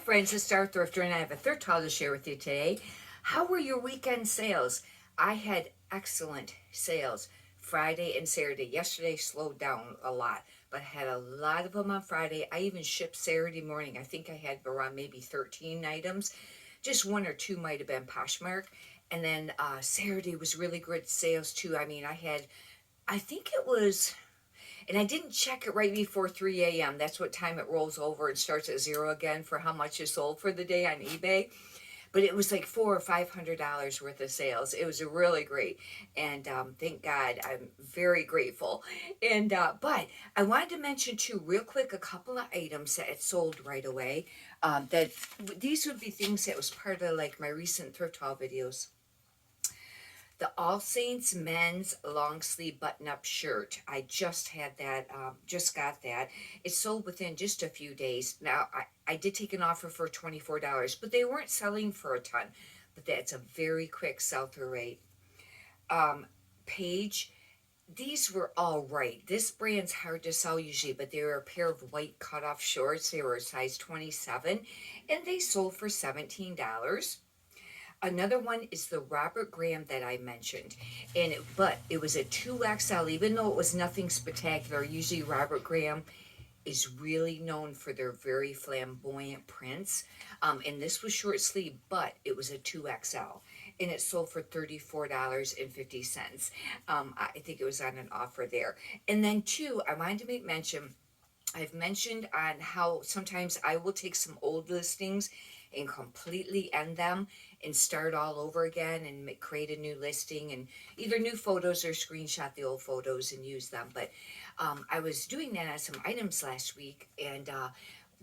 friends, it's Star Thrifter, and I have a thrift haul to share with you today. How were your weekend sales? I had excellent sales Friday and Saturday. Yesterday slowed down a lot, but I had a lot of them on Friday. I even shipped Saturday morning. I think I had around maybe 13 items. Just one or two might have been Poshmark. And then Saturday was really good sales too. I think it was, and I didn't check it right before 3 a.m. That's what time it rolls over and starts at zero again for how much is sold for the day on eBay. But it was like $400 or $500 worth of sales. It was really great, and thank God, I'm very grateful. And but I wanted to mention too, real quick, a couple of items that it sold right away. That these would be things that was part of like my recent thrift haul videos. The All Saints men's long sleeve button up shirt. I just had that, just got that. It sold within just a few days. Now, I did take an offer for $24, but they weren't selling for a ton. But that's a very quick sell through rate. Paige, these were all right. This brand's hard to sell usually, but they were a pair of white cutoff shorts. They were a size 27, and they sold for $17. Another one is the Robert Graham that I mentioned, but it was a 2XL, even though it was nothing spectacular. Usually Robert Graham is really known for their very flamboyant prints, and this was short sleeve, but it was a 2XL, and it sold for $34.50. I think it was on an offer there. And then two, I wanted to make mention, I've mentioned on how sometimes I will take some old listings and completely end them and start all over again and create a new listing and either new photos or screenshot the old photos and use them. But I was doing that on some items last week, and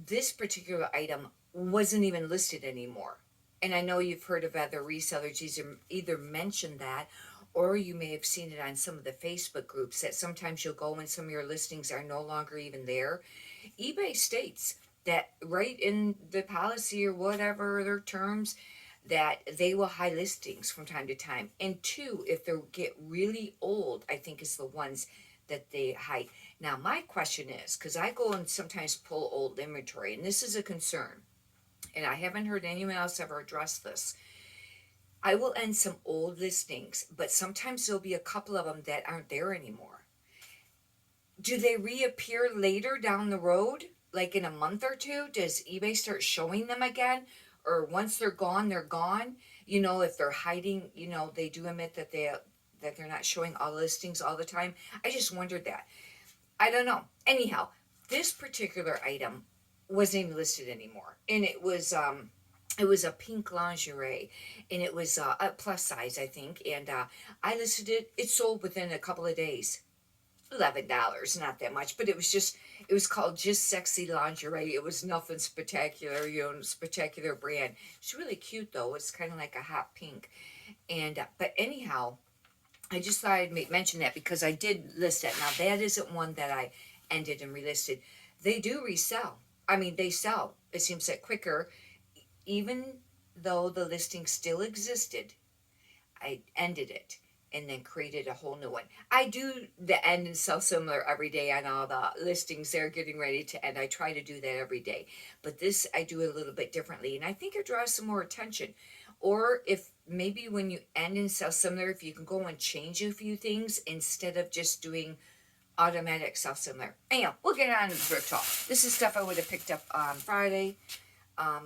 this particular item wasn't even listed anymore. And I know you've heard of other resellers either mention that, or you may have seen it on some of the Facebook groups that sometimes you'll go and some of your listings are no longer even there. eBay states that right in the policy or whatever their terms, that they will hide listings from time to time. And two, if they get really old, I think is the ones that they hide. Now my question is, because I go and sometimes pull old inventory, and this is a concern, and I haven't heard anyone else ever address this. I will end some old listings, but sometimes there'll be a couple of them that aren't there anymore. Do they reappear later down the road, like in a month or two? Does eBay start showing them again? Or once they're gone, they're gone? You know, if they're hiding, you know, they do admit that they're not showing all listings all the time. I just wondered that. I don't know. Anyhow, this particular item wasn't even listed anymore. And it was a pink lingerie, and it was a plus size, I think. And I listed it. It sold within a couple of days. $11, not that much, but it was called Just Sexy Lingerie. It was nothing spectacular, you know, spectacular brand. It's really cute though. It's kind of like a hot pink. And but anyhow, I just thought I'd mention that because I did list it. Now that isn't one that I ended and relisted. They do resell. I mean, they sell. It seems like quicker, even though the listing still existed. I ended it and then created a whole new one. I do the end and sell similar every day on all the listings they're getting ready to end. I try to do that every day. But this I do a little bit differently, and I think it draws some more attention. Or if maybe when you end and sell similar, if you can go and change a few things instead of just doing automatic sell similar. Anyhow, we'll get on to the thrift haul. This is stuff I would have picked up on Friday.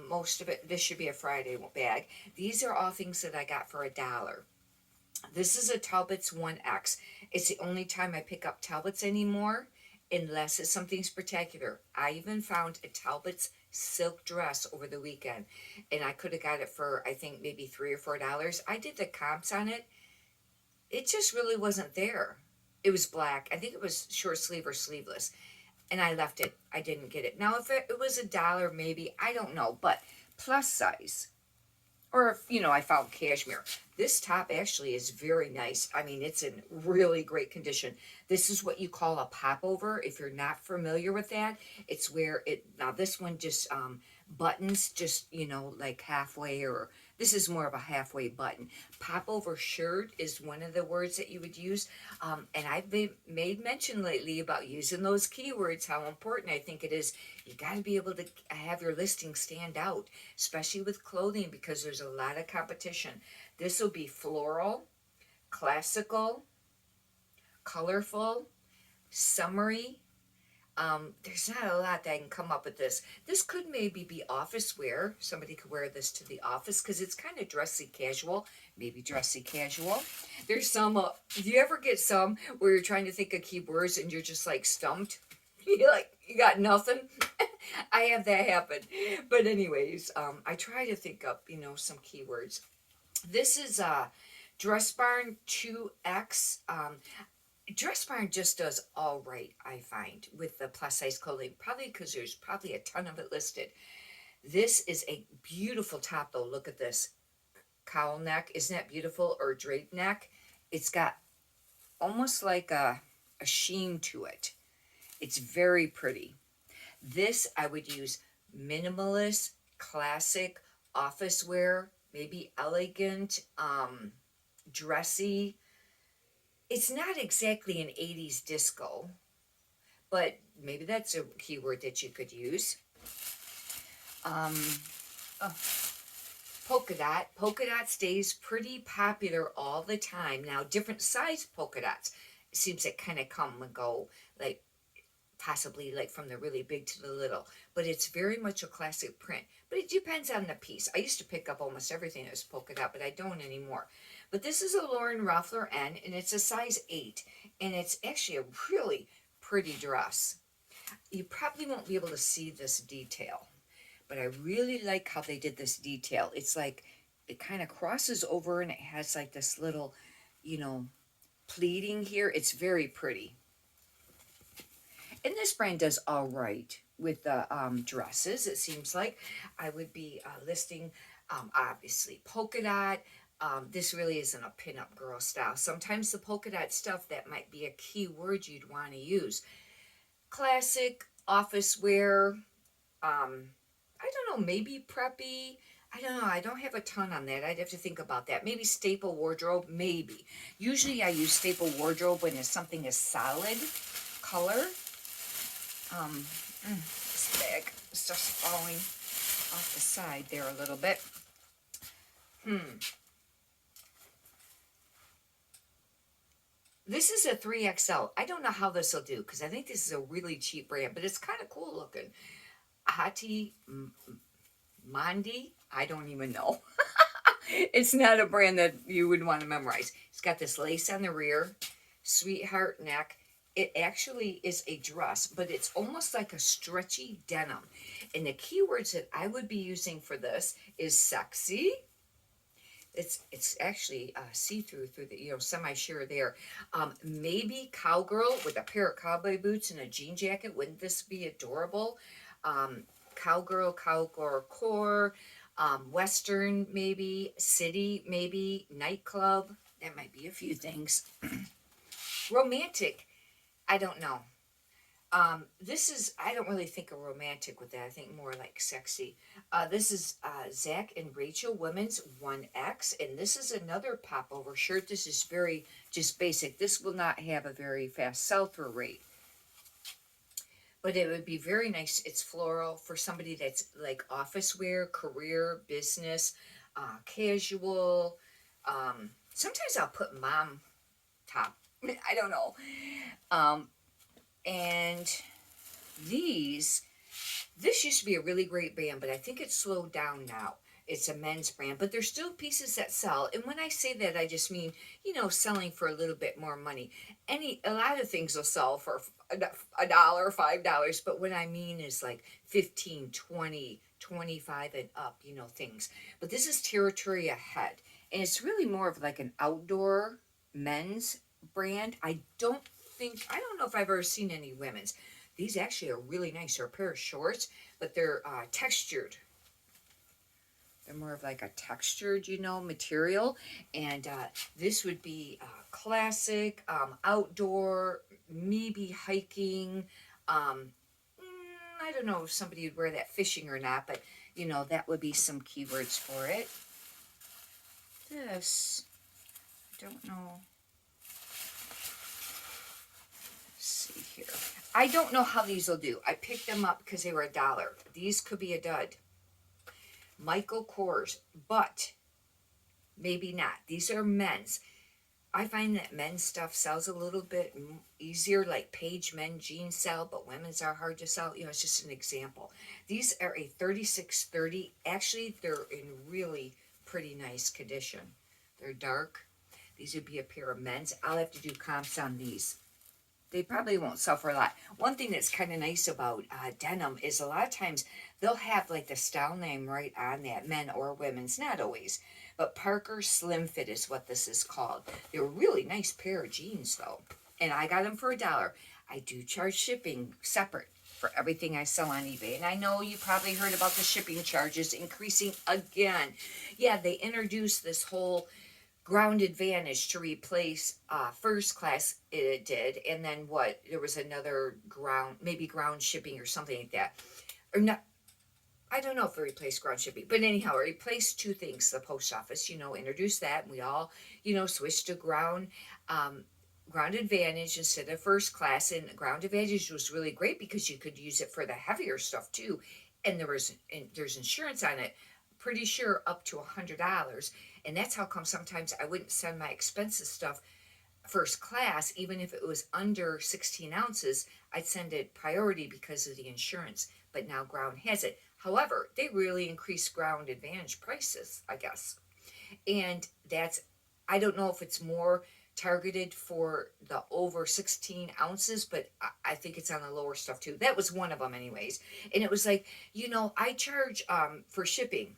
Most of it, this should be a Friday bag. These are all things that I got for $1. This is a Talbot's 1X. It's the only time I pick up Talbot's anymore, unless it's something spectacular. I even found a Talbot's silk dress over the weekend, and I could have got it for, I think, maybe $3 or $4. I did the comps on it. It just really wasn't there. It was black. I think it was short sleeve or sleeveless, and I left it. I didn't get it. Now, if it was $1, maybe, I don't know, but plus size. Or if, you know, I found cashmere. This top actually is very nice. I mean, it's in really great condition. This is what you call a popover. If you're not familiar with that, it's where now this one just Buttons just, like halfway, or this is more of a halfway button. Pop over shirt is one of the words that you would use. And I've made mention lately about using those keywords, how important I think it is. You got to be able to have your listing stand out, especially with clothing, because there's a lot of competition. This will be floral, classical, colorful, summery. There's not a lot that I can come up with this. This could maybe be office wear. Somebody could wear this to the office because it's kind of dressy casual. Maybe dressy casual. There's some, do you ever get some where you're trying to think of keywords and you're just like stumped? You're like, you got nothing? I have that happen. But anyways, I try to think up, some keywords. This is Dress Barn 2X. Dress Barn just does all right, I find, with the plus size clothing, probably because there's probably a ton of it listed. This is a beautiful top, though. Look at this cowl neck. Isn't that beautiful? Or drape neck. It's got almost like a sheen to it. It's very pretty. This I would use minimalist, classic, office wear, maybe elegant, dressy. It's not exactly an 80s disco, but maybe that's a keyword that you could use. Oh, polka dot. Polka dot stays pretty popular all the time. Now, different size polka dots. It seems that kind of come and go, like possibly like from the really big to the little. But it's very much a classic print. But it depends on the piece. I used to pick up almost everything that was polka dot, but I don't anymore. But this is a Lauren Ruffler N, and it's a size 8. And it's actually a really pretty dress. You probably won't be able to see this detail, but I really like how they did this detail. It's like it kind of crosses over and it has like this little, pleating here. It's very pretty. And this brand does all right with the dresses. It seems like I would be listing, obviously, polka dot. This really isn't a pinup girl style. Sometimes the polka dot stuff, that might be a key word you'd want to use. Classic, office wear, I don't know, maybe preppy. I don't know. I don't have a ton on that. I'd have to think about that. Maybe staple wardrobe, maybe. Usually I use staple wardrobe when it's something is solid color. This bag is just falling off the side there a little bit. This is a 3XL. I don't know how this will do because I think this is a really cheap brand, but it's kind of cool looking. Hati Mandi, I don't even know. It's not a brand that you would want to memorize. It's got this lace on the rear, sweetheart neck. It actually is a dress, but it's almost like a stretchy denim. And the keywords that I would be using for this is sexy. It's actually see-through through the semi-sheer there. Maybe cowgirl with a pair of cowboy boots and a jean jacket. Wouldn't this be adorable? Cowgirl core, western maybe, city maybe, nightclub. That might be a few things. Romantic, I don't know. This is, I don't really think of romantic with that. I think more like sexy. This is Zach and Rachel Women's 1X, and this is another pop-over shirt. This is very just basic. This will not have a very fast sell-through rate, but it would be very nice. It's floral for somebody that's like office wear, career, business, casual. Sometimes I'll put mom top. I don't know. And this used to be a really great brand, but I think it's slowed down now. It's a men's brand, but there's still pieces that sell. And when I say that, I just mean, selling for a little bit more money. A lot of things will sell for $1, $5, but what I mean is like 15, 20, 25 and up, things. But this is Territory Ahead, and it's really more of like an outdoor men's brand. I don't know if I've ever seen any women's. These actually are really nice. They're a pair of shorts, but they're textured. They're more of like a textured, material. And this would be classic, outdoor, maybe hiking. I I don't know if somebody would wear that fishing or not, but you know, that would be some keywords for it. This, I don't know. Let's see here. I don't know how these will do. I picked them up because they were $1. These could be a dud. Michael Kors, but maybe not. These are men's. I find that men's stuff sells a little bit easier, like Page men jeans sell, but women's are hard to sell. You know, it's just an example. These are a 36-30. Actually, they're in really pretty nice condition. They're dark. These would be a pair of men's. I'll have to do comps on these. They probably won't sell for a lot. One thing that's kind of nice about denim is a lot of times they'll have like the style name right on that, men or women's, not always. But Parker Slim Fit is what this is called. They're a really nice pair of jeans though. And I got them for $1. I do charge shipping separate for everything I sell on eBay. And I know you probably heard about the shipping charges increasing again. Yeah, they introduced this whole Ground Advantage to replace First Class, it did. And then what? There was another maybe ground shipping or something like that. Or not. I don't know if it replaced ground shipping, but anyhow, it replaced two things. The post office, you know, introduced that, and we all, you know, switched to Ground Advantage instead of First Class. And Ground Advantage was really great because you could use it for the heavier stuff too, and there's insurance on it. Pretty sure up to $100, and that's how come sometimes I wouldn't send my expensive stuff First Class, even if it was under 16 ounces. I'd send it priority because of the insurance. But now Ground has it. However, they really increased Ground Advantage prices, I guess. And I don't know if it's more targeted for the over 16 ounces, but I think it's on the lower stuff too. That was one of them anyways. And it was like, you know, I charge for shipping.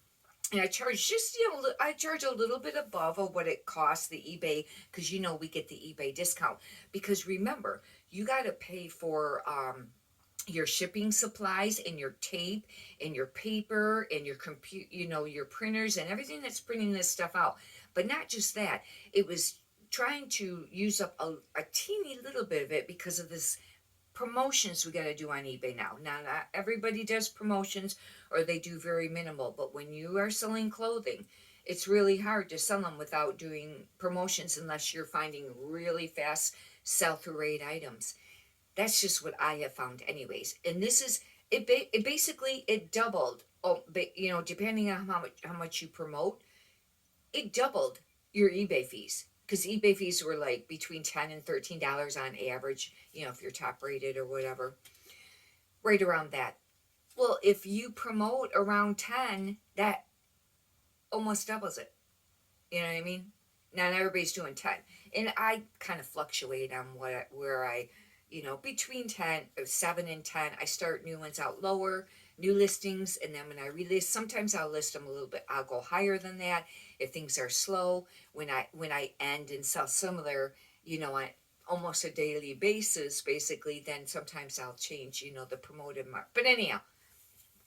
And I charge just, you know, I charge a little bit above of what it costs the eBay, because, you know, we get the eBay discount. Because remember, you got to pay for your shipping supplies and your tape and your paper and your you know, your printers and everything that's printing this stuff out. But not just that, it was trying to use up a teeny little bit of it because of this promotions we got to do on eBay now. Now, not everybody does promotions, or they do very minimal, but when you are selling clothing, it's really hard to sell them without doing promotions unless you're finding really fast sell-through rate items. That's just what I have found anyways. And this is, it basically, it doubled, you know, depending on how much you promote, it doubled your eBay fees. Because eBay fees were like between $10 and $13 on average, you know, if you're top rated or whatever, right around that. Well, if you promote around 10, that almost doubles it. You know what I mean? Not everybody's doing 10. And I kind of fluctuate on where I, you know, between 7 and 10, I start new ones out lower, new listings, and then when I relist, sometimes I'll list them a little bit, I'll go higher than that if things are slow. When I end and sell similar, you know, on almost a daily basis, basically, then sometimes I'll change, you know, the promoted mark. But anyhow,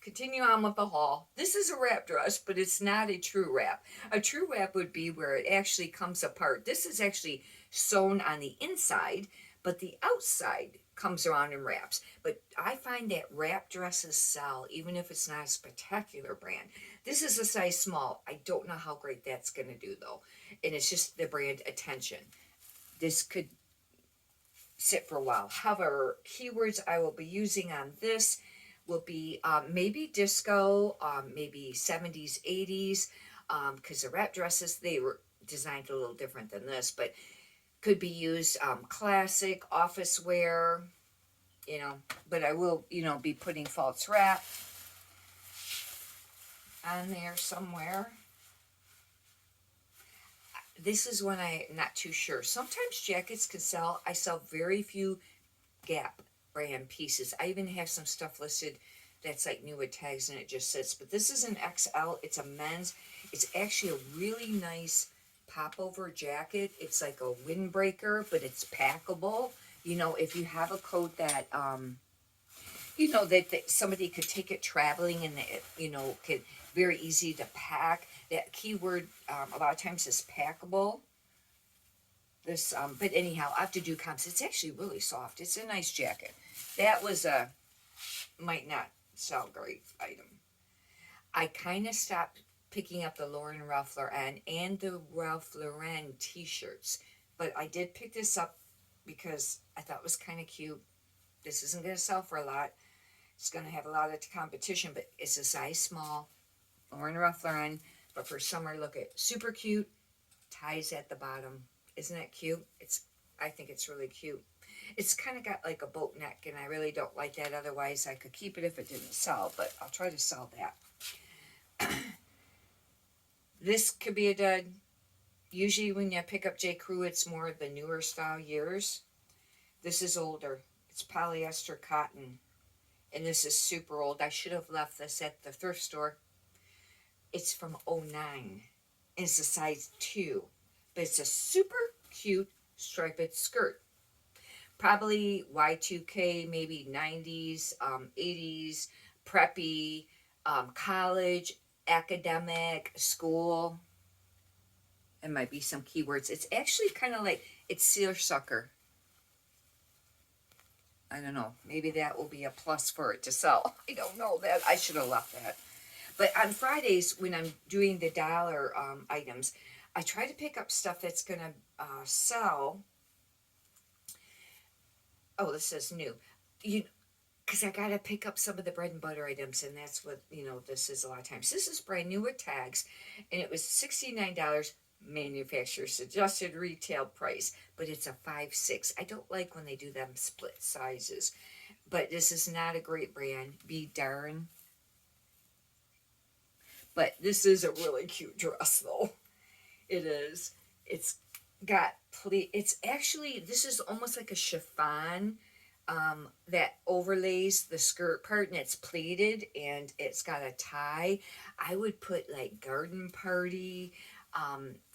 continue on with the haul. This is a wrap dress, but it's not a true wrap. A true wrap would be where it actually comes apart. This is actually sewn on the inside, but the outside comes around and wraps. But I find that wrap dresses sell, even if it's not a spectacular brand. This is a size small. I don't know how great that's going to do, though. And it's just the brand Attention. This could sit for a while. However, keywords I will be using on this will be maybe disco, maybe 70s, 80s, because the wrap dresses, they were designed a little different than this, but could be used classic, office wear, you know, but I will, you know, be putting false wrap on there somewhere. This is when I'm not too sure. Sometimes jackets can sell. I sell very few Gap brand pieces. I even have some stuff listed that's like new with tags and it just sits. But this is an XL. It's a men's. It's actually a really nice popover jacket. It's like a windbreaker, but it's packable. You know, if you have a coat that, you know, that somebody could take it traveling and, you know, could very easy to pack. That keyword a lot of times is packable. This, but anyhow, I have to do comps. It's actually really soft. It's a nice jacket. That was a might not sell great item. I kind of stopped picking up the Lauren Ralph Lauren and the Ralph Lauren t-shirts, but I did pick this up because I thought it was kind of cute. This isn't going to sell for a lot. It's going to have a lot of competition, but it's a size small. Lauren Ralph Lauren, but for summer, look at super cute. Ties at the bottom. Isn't that cute? I think it's really cute. It's kind of got like a boat neck, and I really don't like that. Otherwise, I could keep it if it didn't sell, but I'll try to sell that. This could be a dud. Usually when you pick up J. Crew, it's more of the newer style years. This is older. It's polyester cotton. And this is super old. I should have left this at the thrift store. It's from '09. It's a size 2. But it's a super cute striped skirt. Probably Y2K, maybe 90s, 80s, preppy, college, academic, school. It might be some keywords. It's actually kind of like, it's seersucker. I don't know. Maybe that will be a plus for it to sell. I don't know that. I should have left that. But on Fridays, when I'm doing the dollar items, I try to pick up stuff that's going to sell. Oh, this is new. Because I got to pick up some of the bread and butter items, and that's what, this is a lot of times. This is brand new with tags, and it was $69 manufacturer's suggested retail price, but it's a 5/6. I don't like when they do them split sizes, but this is not a great brand. Be darn. But this is a really cute dress, though. It is. It's got it's actually, this is almost like a chiffon that overlays the skirt part, and it's pleated, and it's got a tie. I would put like garden party,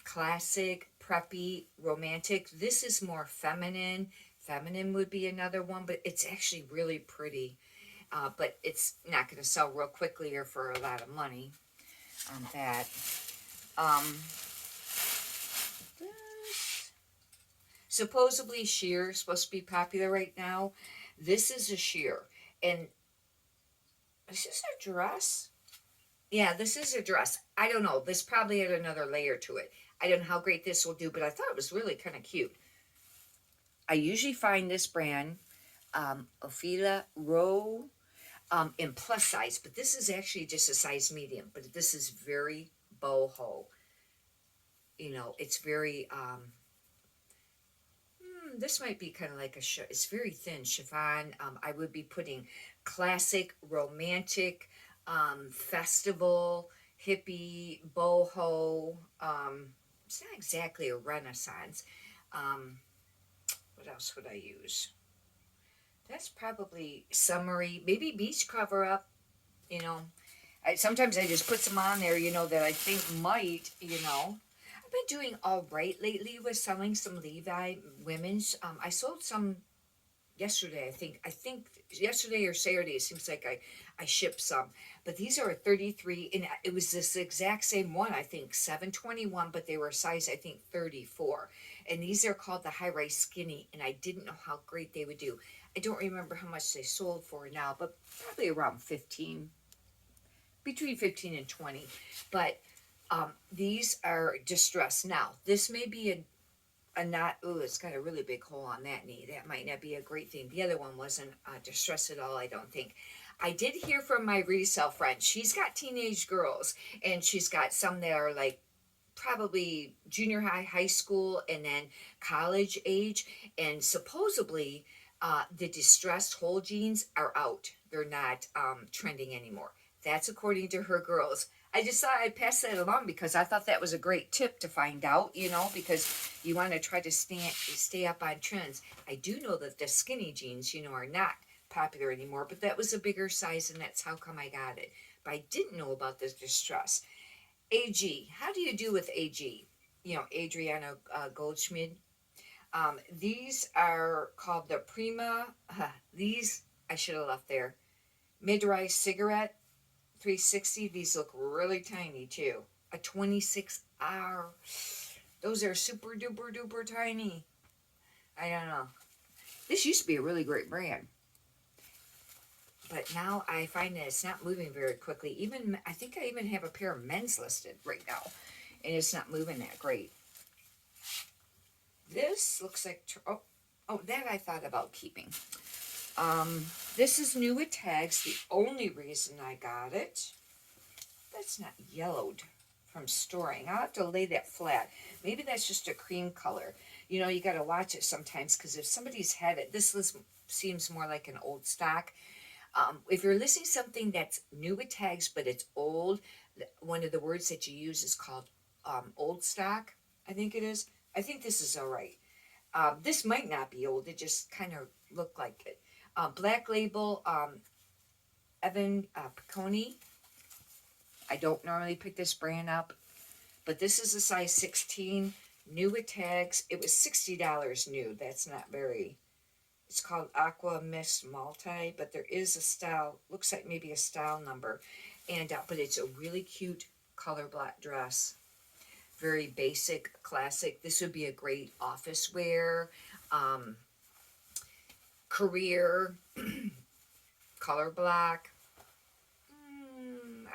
classic, preppy, romantic. This is more feminine. Feminine would be another one, but it's actually really pretty. But it's not going to sell real quickly or for a lot of money on that. Supposedly sheer is supposed to be popular right now. This is a sheer. And is this a dress? Yeah, this is a dress. I don't know. This probably had another layer to it. I don't know how great this will do, but I thought it was really kind of cute. I usually find this brand, Ophelia Row, in plus size, but this is actually just a size medium. But this is very boho. It's very, this might be kind of like it's very thin chiffon. I would be putting classic, romantic, festival, hippie, boho. It's not exactly a renaissance. What else would I use? That's probably summery, maybe beach cover up. Sometimes I just put some on there, that I think might, I've been doing all right lately with selling some Levi women's. I sold some yesterday, I think yesterday or Saturday. It seems like I shipped some, but these are a 33, and it was this exact same one, I think 721, but they were size, I think 34, and these are called the high rise skinny, and I didn't know how great they would do. I don't remember how much they sold for now, but probably around 15, between 15 and 20, but these are distressed. Now, this may be a not, it's got a really big hole on that knee. That might not be a great thing. The other one wasn't distressed at all, I don't think. I did hear from my resale friend. She's got teenage girls, and she's got some that are like probably junior high, high school, and then college age. And supposedly, the distressed whole jeans are out. They're not trending anymore. That's according to her girls. I just thought I'd pass that along because I thought that was a great tip to find out, because you want to try to stay up on trends. I do know that the skinny jeans, are not popular anymore, but that was a bigger size, and that's how come I got it. But I didn't know about this distress. AG, how do you do with AG? Adriana Goldschmidt. These are called the Prima. These I should have left there. Mid-rise cigarette. 360. These look really tiny too. A 26R. Those are super duper duper tiny. I don't know. This used to be a really great brand. But now I find that it's not moving very quickly. Even, I think I even have a pair of men's listed right now, and it's not moving that great. This looks like, oh, that I thought about keeping. This is new with tags. The only reason I got it, that's not yellowed from storing. I'll have to lay that flat. Maybe that's just a cream color. You know, you got to watch it sometimes, because if somebody's had it, seems more like an old stock. If you're listing something that's new with tags but it's old, one of the words that you use is called old stock, I think it is. I think this is all right. This might not be old, it just kind of looked like it. Black label, Evan Piccone. I don't normally pick this brand up, but this is a size 16, new with tags. It was $60 new. That's not very. It's called Aqua Mist Multi, but there is a style, looks like maybe a style number, and but it's a really cute color black dress. Very basic, classic. This would be a great office wear, career, color black.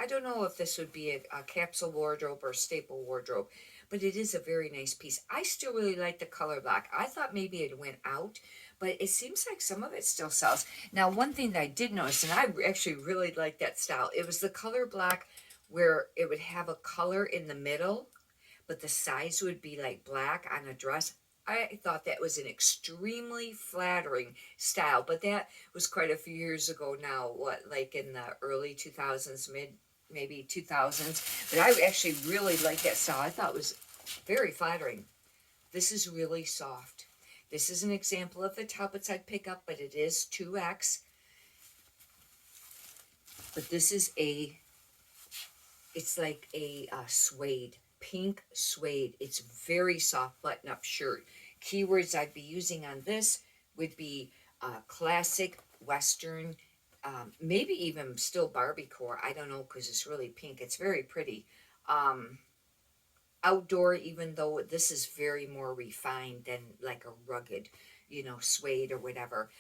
I don't know if this would be a capsule wardrobe or staple wardrobe, but it is a very nice piece. I still really like the color black. I thought maybe it went out, but it seems like some of it still sells. Now, one thing that I did notice, and I actually really like that style, it was the color black where it would have a color in the middle, but the size would be like black on a dress. I thought that was an extremely flattering style, but that was quite a few years ago now, what, like in the early 2000s, maybe 2000s, but I actually really liked that style. I thought it was very flattering. This is really soft. This is an example of the toplets I'd pick up, but it is 2X. But this is it's like a suede, pink suede. It's very soft button-up shirt. Keywords I'd be using on this would be classic, Western, maybe even still Barbiecore. I don't know, because it's really pink. It's very pretty. Outdoor, even though this is very more refined than like a rugged, suede or whatever.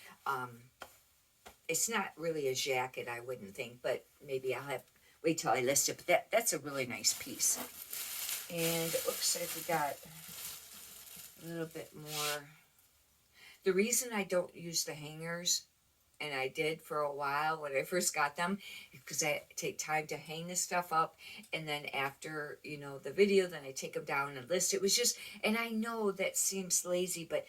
It's not really a jacket, I wouldn't think, but maybe I'll have wait till I list it. But that's a really nice piece. And it looks like we got a little bit more. The reason I don't use the hangers, and I did for a while when I first got them, because I take time to hang this stuff up, and then after, the video, then I take them down and list. It was just, and I know that seems lazy, but,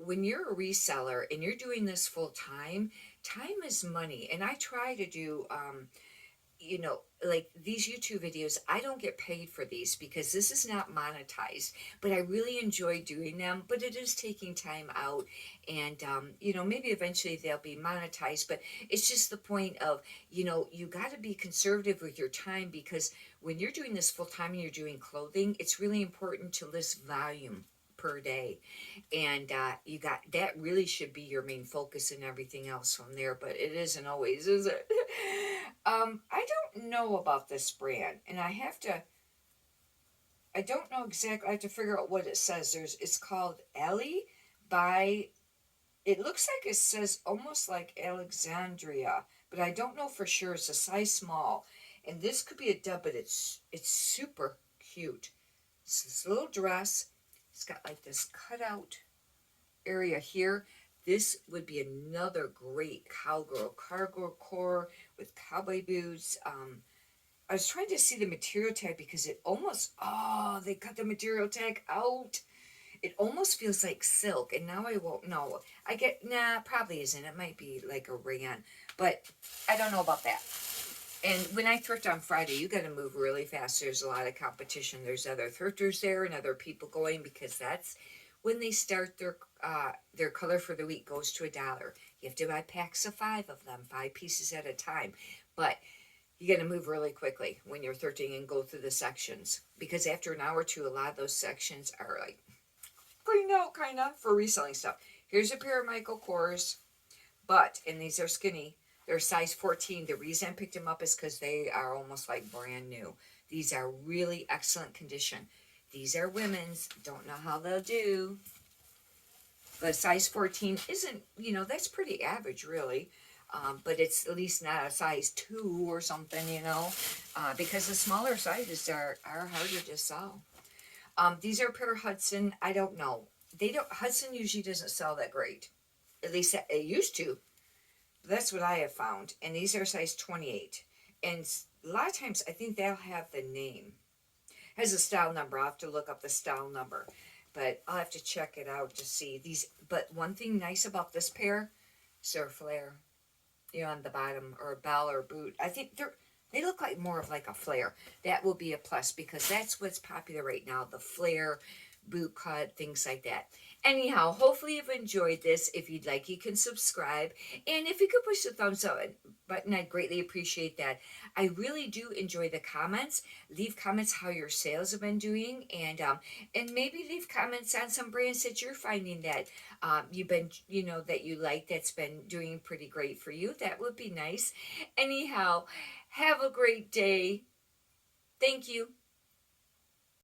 when you're a reseller and you're doing this full time, time is money. And I try to do, like these YouTube videos, I don't get paid for these because this is not monetized, but I really enjoy doing them. But it is taking time out, and maybe eventually they'll be monetized. But it's just the point of, you got to be conservative with your time, because when you're doing this full time and you're doing clothing, it's really important to list volume per day, and you got that really should be your main focus, and everything else from there. But it isn't always, is it? I don't know about this brand, and I don't know exactly. I have to figure out what it says. It's called Ellie by, it looks like it says almost like Alexandria, but I don't know for sure. It's a size small, and this could be a dub, but it's super cute. It's this little dress. It's got like this cutout area here. This would be another great cowgirl cargo core with cowboy boots. I was trying to see the material tag, because it almost, they cut the material tag out. It almost feels like silk, and now I won't know. Probably isn't. It might be like a rayon, but I don't know about that. And when I thrift on Friday, you got to move really fast. There's a lot of competition. There's other thrifters there and other people going, because that's when they start their color for the week goes to $1. You have to buy packs of 5 of them, 5 pieces at a time. But you got to move really quickly when you're thrifting and go through the sections, because after an hour or two, a lot of those sections are like cleaned out, kind of, for reselling stuff. Here's a pair of Michael Kors, and these are skinny. They're size 14. The reason I picked them up is because they are almost like brand new. These are really excellent condition. These are women's. Don't know how they'll do. But size 14 isn't, that's pretty average, really. but it's at least not a size 2 or something, you know, because the smaller sizes are harder to sell. These are pure Hudson. I don't know. Hudson usually doesn't sell that great. At least it used to. That's what I have found. And these are size 28. And a lot of times I think they'll have the name. Has a style number. I'll have to look up the style number. But I'll have to check it out to see these. But one thing nice about this pair is their flare. You know, on the bottom, or a bell or boot. I think they look like more of like a flare. That will be a plus because that's what's popular right now. The flare, boot cut, things like that. Anyhow, hopefully you've enjoyed this. If you'd like, you can subscribe. And if you could push the thumbs up button, I'd greatly appreciate that. I really do enjoy the comments. Leave comments how your sales have been doing, and maybe leave comments on some brands that you're finding that you've been, you know, that you like, that's been doing pretty great for you. That would be nice. Anyhow, have a great day. Thank you.